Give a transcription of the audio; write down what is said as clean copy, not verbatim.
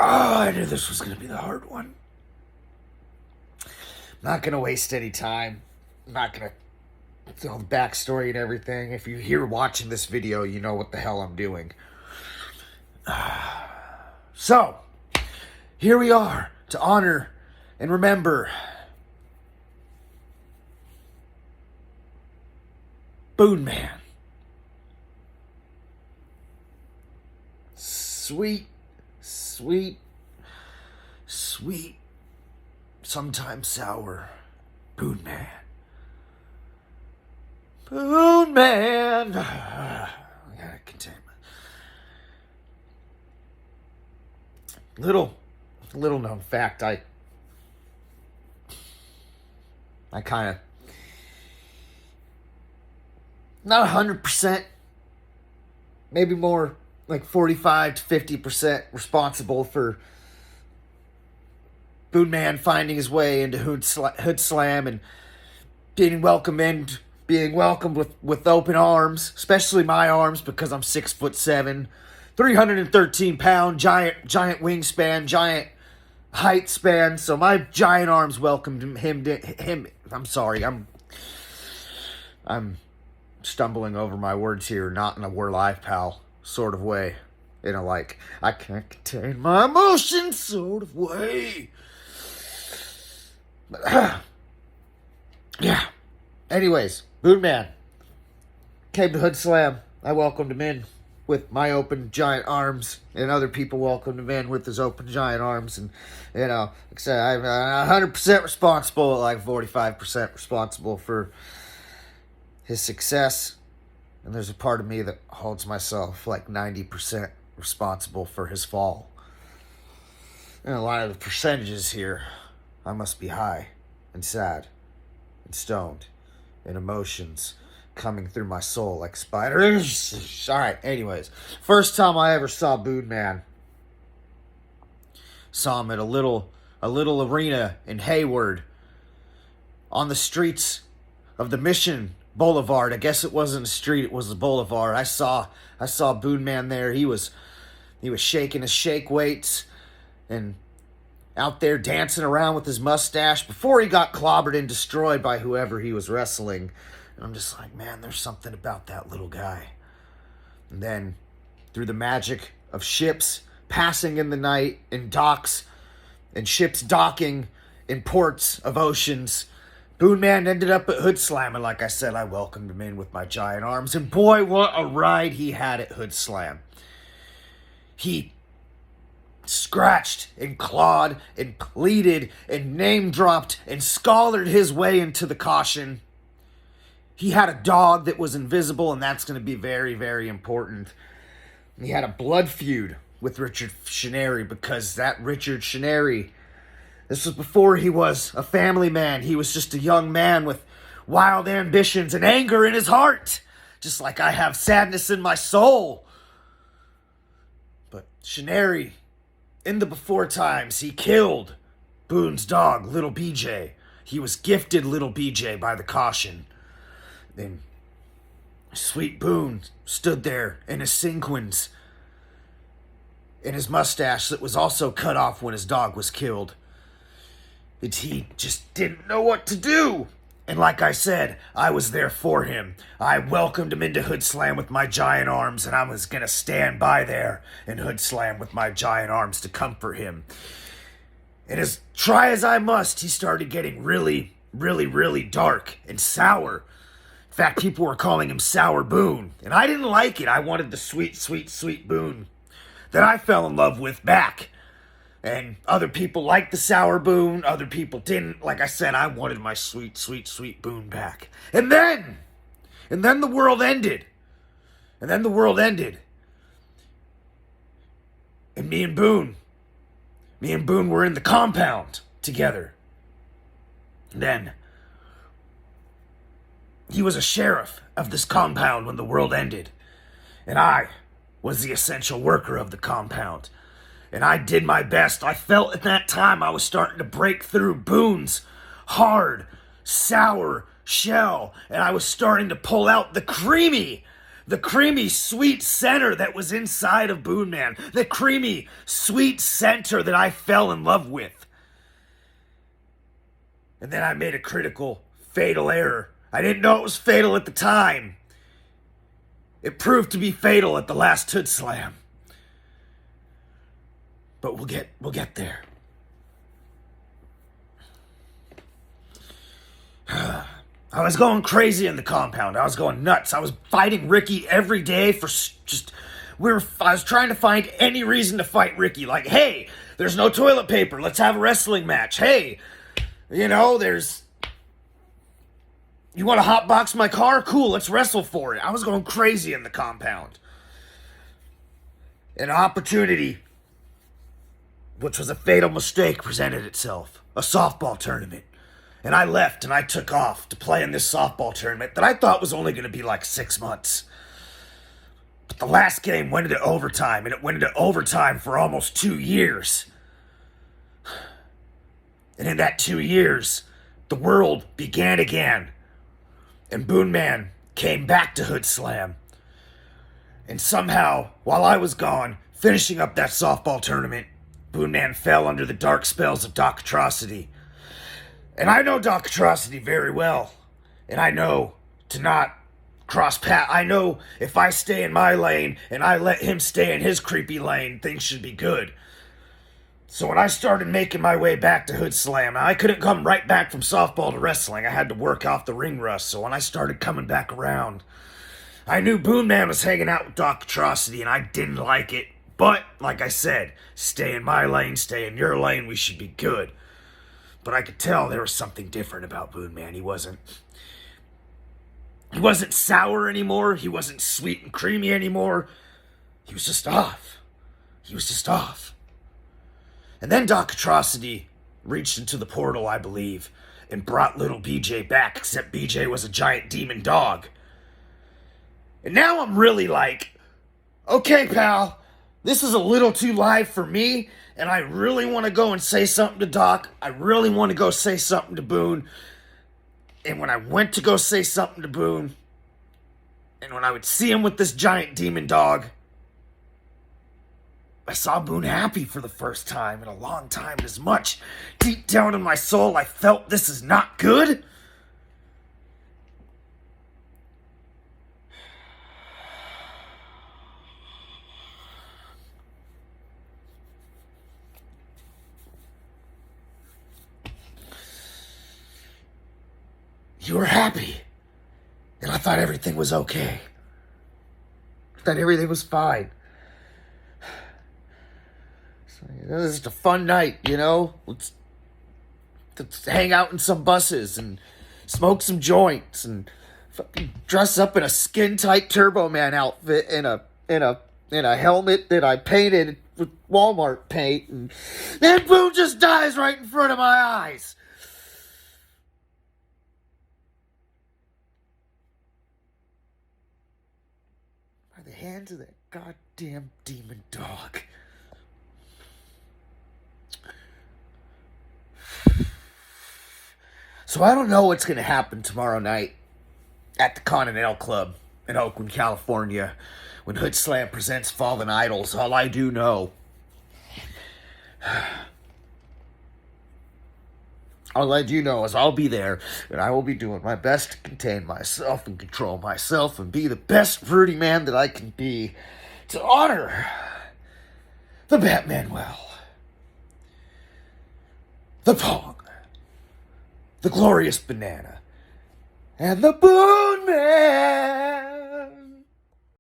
I knew this was going to be the hard one. Not going to waste any time. I'm not going to tell the backstory and everything. If you're here watching this video, you know what the hell I'm doing. So, here we are to honor and remember Boone Man. Sweet, sweet, sweet, sometimes sour Boone Man. Boone Man. I gotta contain my... Little known fact, I kind of, not 100%, maybe more like 45 to 50% responsible for Boone Man finding his way into Hood Slam and being welcomed with open arms, especially my arms because I'm 6'7", 313 pound, giant wingspan, giant height span. So my giant arms welcomed him. I'm sorry, I'm stumbling over my words here, not in a "we're live, pal" sort of way, in a like I can't contain my emotions sort of way. But, yeah. Anyways, Boone Man came to Hood Slam. I welcomed him in with my open giant arms, and other people welcomed him in with his open giant arms. And, you know, like I said, I'm 100% responsible, like 45% responsible for his success. And there's a part of me that holds myself like 90% responsible for his fall. And a lot of the percentages here, I must be high and sad and stoned and emotions coming through my soul like spiders. Alright, anyways. First time I ever saw Boone Man. Saw him at a little arena in Hayward. On the streets of the Mission Boulevard. I guess it wasn't a street, it was a boulevard. I saw Boone Man there. He was shaking his shake weights and out there dancing around with his mustache before he got clobbered and destroyed by whoever he was wrestling. And I'm just like, man, there's something about that little guy. And then, through the magic of ships passing in the night, in docks, and ships docking in ports of oceans, Boone Man ended up at Hood Slam. And like I said, I welcomed him in with my giant arms. And boy, what a ride he had at Hood Slam. He scratched and clawed and pleaded and name-dropped and scholared his way into the caution. He had a dog that was invisible, and that's going to be very, very important. And he had a blood feud with Richard Shineri because that Richard Shineri, this was before he was a family man. He was just a young man with wild ambitions and anger in his heart, just like I have sadness in my soul. But Shineri, in the before times, he killed Boone's dog, Little BJ. He was gifted Little BJ by the caution. Then sweet Boone stood there in his sequins, in his mustache that was also cut off when his dog was killed. And he just didn't know what to do. And like I said, I was there for him. I welcomed him into Hood Slam with my giant arms, and I was going to stand by there in Hood Slam with my giant arms to comfort him. And as try as I must, he started getting really, really, really dark and sour. In fact, people were calling him Sour Boone, and I didn't like it. I wanted the sweet, sweet, sweet Boone that I fell in love with back. And other people liked the Sour Boone, other people didn't. Like I said, I wanted my sweet, sweet, sweet Boone back. And then the world ended. And me and Boone were in the compound together. And then he was a sheriff of this compound when the world ended. And I was the essential worker of the compound. And I did my best. I felt at that time I was starting to break through Boone's hard, sour shell. And I was starting to pull out the creamy, The creamy, sweet center that was inside of Boon Man. The creamy, sweet center that I fell in love with. And then I made a critical, fatal error. I didn't know it was fatal at the time. It proved to be fatal at the last Hood Slam. But we'll get there. I was going crazy in the compound. I was going nuts. I was fighting Ricky every day for I was trying to find any reason to fight Ricky. Like, hey, there's no toilet paper. Let's have a wrestling match. Hey, you want to hotbox my car? Cool, let's wrestle for it. I was going crazy in the compound. An opportunity, which was a fatal mistake, presented itself. A softball tournament. And I left and I took off to play in this softball tournament that I thought was only going to be like 6 months. But the last game went into overtime, and it went into overtime for almost 2 years. And in that 2 years, the world began again. And Boon Man came back to Hood Slam. And somehow, while I was gone, finishing up that softball tournament, Boon Man fell under the dark spells of Doc Atrocity. And I know Doc Atrocity very well. And I know to not cross paths. I know if I stay in my lane and I let him stay in his creepy lane, things should be good. So when I started making my way back to Hood Slam, I couldn't come right back from softball to wrestling. I had to work off the ring rust. So when I started coming back around, I knew Boon Man was hanging out with Doc Atrocity, and I didn't like it. But, like I said, stay in my lane, stay in your lane, we should be good. But I could tell there was something different about Boon Man. He wasn't sour anymore. He wasn't sweet and creamy anymore. He was just off. And then Doc Atrocity reached into the portal, I believe, and brought little BJ back, except BJ was a giant demon dog. And now I'm really like, okay, pal, this is a little too live for me, and I really want to go and say something to Doc. I really want to go say something to Boone. And when I went to go say something to Boone, and when I would see him with this giant demon dog, I saw Boone happy for the first time in a long time. And as much deep down in my soul, I felt this is not good. You were happy. And I thought everything was okay. I thought everything was fine. So, this is a fun night, Let's hang out in some buses and smoke some joints and fucking dress up in a skin-tight Turbo Man outfit and a helmet that I painted with Walmart paint. And then Boone just dies right in front of my eyes. The hands of that goddamn demon dog. So I don't know what's going to happen tomorrow night at the Continental Club in Oakland, California, when Hood Slam presents Fallen Idols. All I do know, is I'll be there, and I will be doing my best to contain myself and control myself and be the best broody man that I can be to honor the Batman well, the Pong, the Glorious Banana, and the Boon Man.